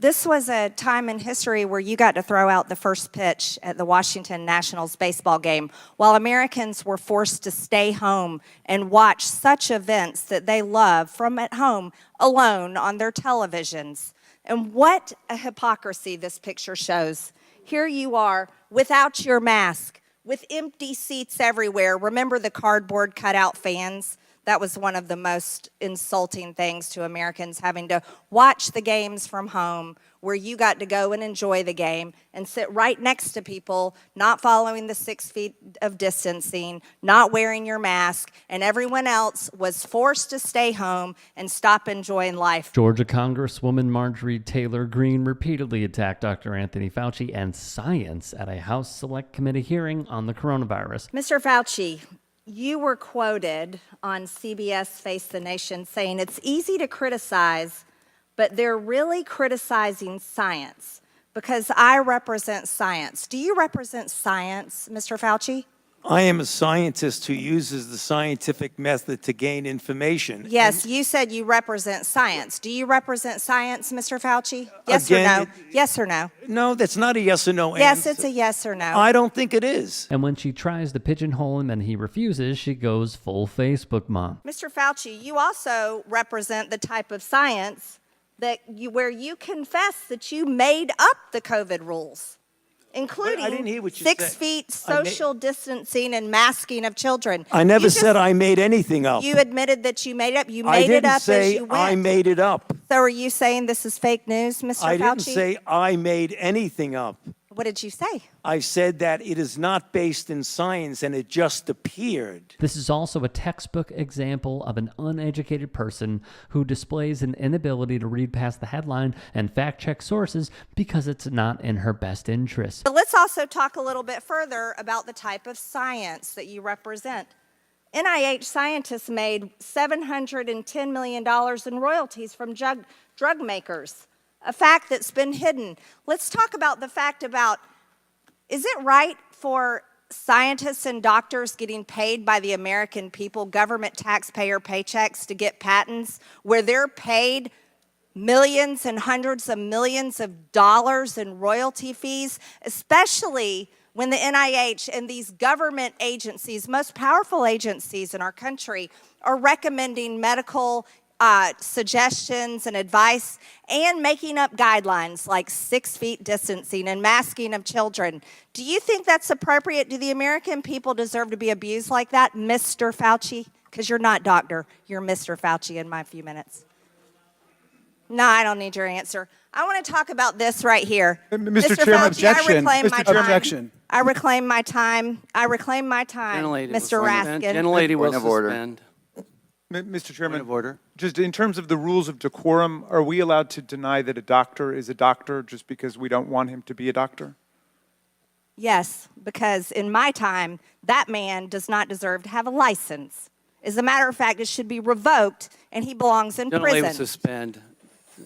This was a time in history where you got to throw out the first pitch at the Washington Nationals baseball game, while Americans were forced to stay home and watch such events that they love from at home alone on their televisions. And what a hypocrisy this picture shows. Here you are without your mask, with empty seats everywhere. Remember the cardboard cutout fans? That was one of the most insulting things to Americans, having to watch the games from home, where you got to go and enjoy the game and sit right next to people, not following the 6 feet of distancing, not wearing your mask, and everyone else was forced to stay home and stop enjoying life. Georgia Congresswoman Marjorie Taylor Greene repeatedly attacked Dr. Anthony Fauci and science at a House Select Committee hearing on the coronavirus. Mr. Fauci, you were quoted on CBS Face the Nation saying it's easy to criticize, but they're really criticizing science because I represent science. Do you represent science, Mr. Fauci? I am a scientist who uses the scientific method to gain information. Yes, you said you represent science. Do you represent science, Mr. Fauci? Yes Again, or no? Yes or no? No, that's not a yes or no answer. Yes, it's a yes or no. I don't think it is. And when she tries to pigeonhole him and he refuses, she goes full Facebook mom. Mr. Fauci, you also represent the type of science where you confess that you made up the COVID rules, including I didn't hear what you 6 said. feet social distancing and masking of children. I never said I made anything up. You admitted that you made it up. You I made it didn't up say as you went. I made it up. So are you saying this is fake news, Mr. Fauci? I didn't say I made anything up. What did you say? I said that it is not based in science and it just appeared. This is also a textbook example of an uneducated person who displays an inability to read past the headline and fact-check sources because it's not in her best interest. But let's also talk a little bit further about the type of science that you represent. NIH scientists made $710 million in royalties from drug makers, a fact that's been hidden. Let's talk about the fact about, is it right for scientists and doctors getting paid by the American people, government taxpayer paychecks, to get patents where they're paid millions and hundreds of millions of dollars in royalty fees, especially when the NIH and these government agencies, most powerful agencies in our country, are recommending medical suggestions and advice and making up guidelines like 6 feet distancing and masking of children? Do you think that's appropriate? Do the American people deserve to be abused like that, Mr. Fauci? Because you're not doctor, you're Mr. Fauci in my few minutes. No, I don't need your answer. I want to talk about this right here. Mr. Chairman, Fauci, objection. I reclaim my time. Objection. I reclaim my time. I reclaim my time, Mr. Raskin. Gentlelady will suspend. Mr. Chairman, Point of order. just in terms of the rules of decorum, are we allowed to deny that a doctor is a doctor just because we don't want him to be a doctor? Yes, because in my time, that man does not deserve to have a license. As a matter of fact, it should be revoked, and he belongs in Gentlelady will prison. suspend.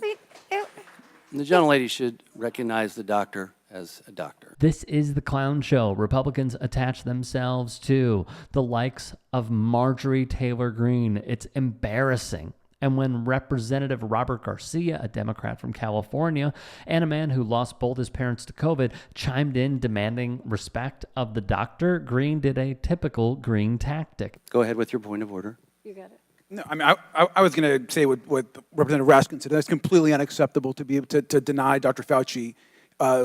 The gentlelady should recognize the doctor as a doctor. This is the clown show Republicans attach themselves to, the likes of Marjorie Taylor Greene. It's embarrassing. And when Representative Robert Garcia, a Democrat from California, and a man who lost both his parents to COVID, chimed in demanding respect of the doctor, Greene did a typical Greene tactic. Go ahead with your point of order. You got it. No, I mean, I was going to say what Representative Raskin said. That's completely unacceptable to be able to deny Dr. Fauci,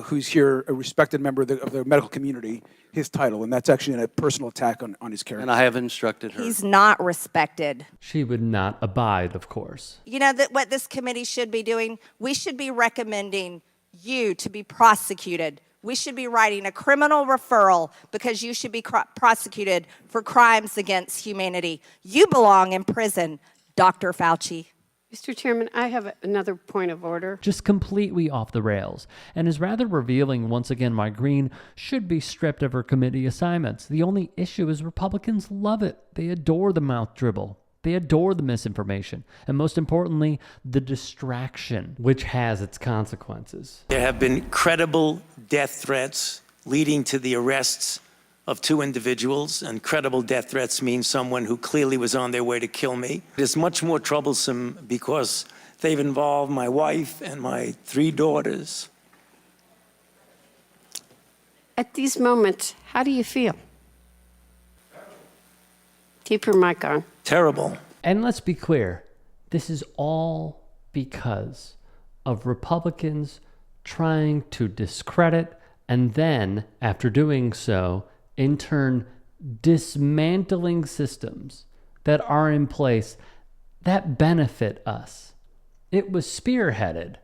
who's here, a respected member of the medical community, his title. And that's actually a personal attack on his character. And I have instructed her. He's not respected. She would not abide, of course. You know that what this committee should be doing? We should be recommending you to be prosecuted. We should be writing a criminal referral because you should be prosecuted for crimes against humanity. You belong in prison, Dr. Fauci. Mr. Chairman, I have another point of order. Just completely off the rails, and is rather revealing once again why Greene should be stripped of her committee assignments. The only issue is Republicans love it. They adore the mouth dribble. They adore the misinformation, and most importantly, the distraction, which has its consequences. There have been credible death threats leading to the arrests of 2 individuals, and credible death threats mean someone who clearly was on their way to kill me. It is much more troublesome because They've involved my wife and my 3 daughters. At these moments, how do you feel? Keep your mic on. Terrible. And let's be clear, this is all because of Republicans trying to discredit and then, after doing so, in turn, dismantling systems that are in place that benefit us. It was spearheaded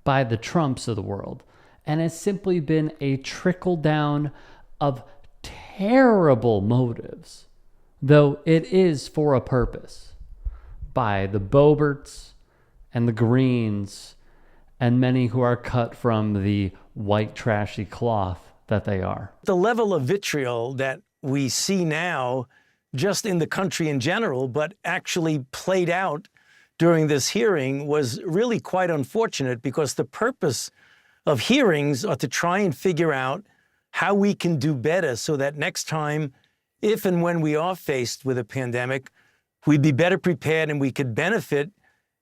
by the Trumps of the world and has simply been a trickle down of terrible motives, though it is for a purpose, by the Boberts and the Greens and many who are cut from the white trashy cloth that they are. The level of vitriol that we see now, just in the country in general, but actually played out during this hearing, was really quite unfortunate, because the purpose of hearings are to try and figure out how we can do better so that next time, if and when we are faced with a pandemic, we'd be better prepared and we could benefit.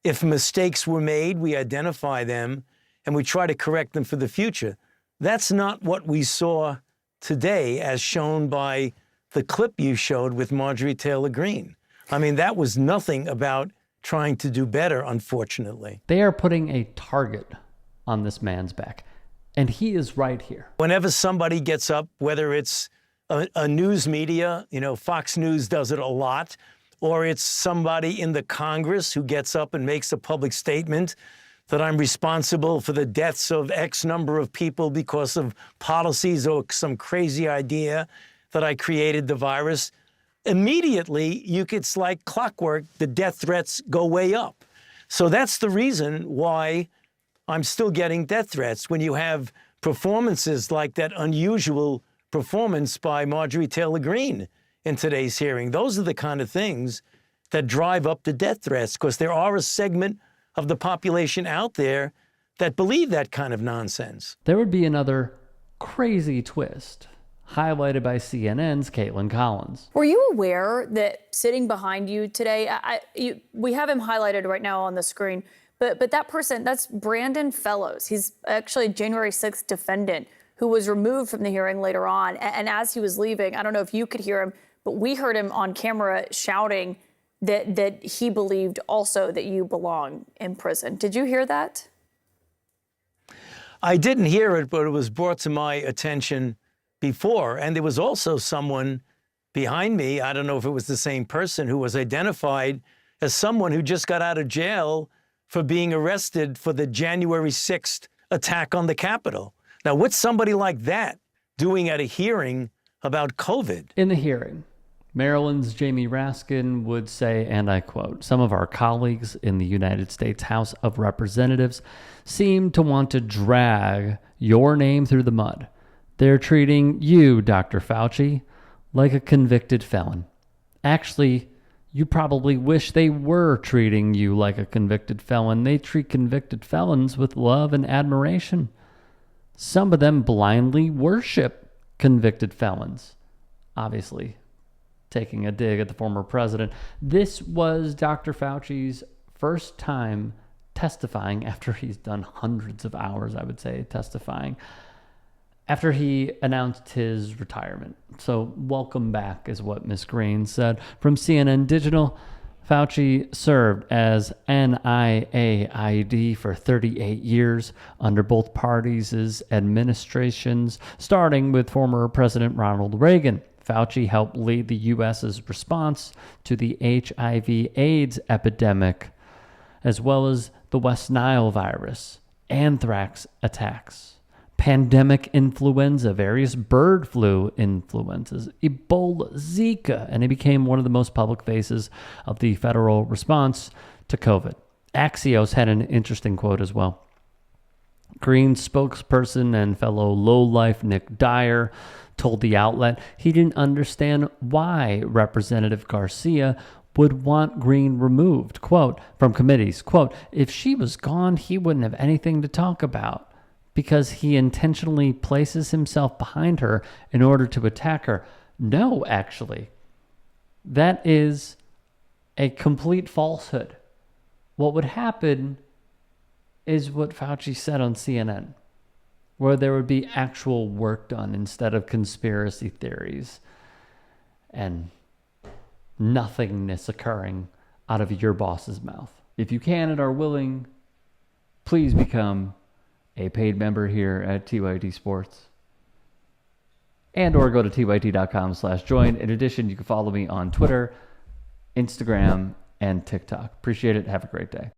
If mistakes were made, we identify them and we try to correct them for the future. That's not what we saw today, as shown by the clip you showed with Marjorie Taylor Greene. I mean, that was nothing about trying to do better, unfortunately. They are putting a target on this man's back, and he is right here. Whenever somebody gets up, whether it's a news media, Fox News does it a lot, or it's somebody in the Congress who gets up and makes a public statement that I'm responsible for the deaths of X number of people because of policies or some crazy idea that I created the virus, immediately it's like clockwork, the death threats go way up. So that's the reason why I'm still getting death threats. When you have performances like that unusual performance by Marjorie Taylor Greene in today's hearing, those are the kind of things that drive up the death threats, because there are a segment of the population out there that believe that kind of nonsense. There would be another crazy twist, highlighted by CNN's Caitlin Collins. Were you aware that sitting behind you today, we have him highlighted right now on the screen, but that person, that's Brandon Fellows. He's actually a January 6th defendant who was removed from the hearing later on. And as he was leaving, I don't know if you could hear him, but we heard him on camera shouting that he believed also that you belong in prison. Did you hear that? I didn't hear it, but it was brought to my attention before. And there was also someone behind me, I don't know if it was the same person, who was identified as someone who just got out of jail for being arrested for the January 6th attack on the Capitol. Now, what's somebody like that doing at a hearing about COVID? In the hearing, Maryland's Jamie Raskin would say, and I quote, "Some of our colleagues in the United States House of Representatives seem to want to drag your name through the mud. They're treating you, Dr. Fauci, like a convicted felon. Actually, you probably wish they were treating you like a convicted felon. They treat convicted felons with love and admiration. Some of them blindly worship convicted felons." Obviously, taking a dig at the former president. This was Dr. Fauci's first time testifying after he's done hundreds of hours, I would say, testifying, after he announced his retirement. So welcome back is what Ms. Greene said. From CNN Digital, Fauci served as NIAID for 38 years under both parties' administrations, starting with former President Ronald Reagan. Fauci helped lead the U.S.'s response to the HIV/AIDS epidemic, as well as the West Nile virus, anthrax attacks, pandemic influenza, various bird flu influenzas, Ebola, Zika, and he became one of the most public faces of the federal response to COVID. Axios had an interesting quote as well. Green's spokesperson and fellow lowlife Nick Dyer told the outlet he didn't understand why Representative Garcia would want Greene removed, quote, from committees. Quote, "If she was gone, he wouldn't have anything to talk about because he intentionally places himself behind her in order to attack her." No, actually, that is a complete falsehood. What would happen is what Fauci said on CNN, where there would be actual work done instead of conspiracy theories and nothingness occurring out of your boss's mouth. If you can and are willing, please become a paid member here at TYT Sports. And or go to tyt.com/join. In addition, you can follow me on Twitter, Instagram, and TikTok. Appreciate it. Have a great day.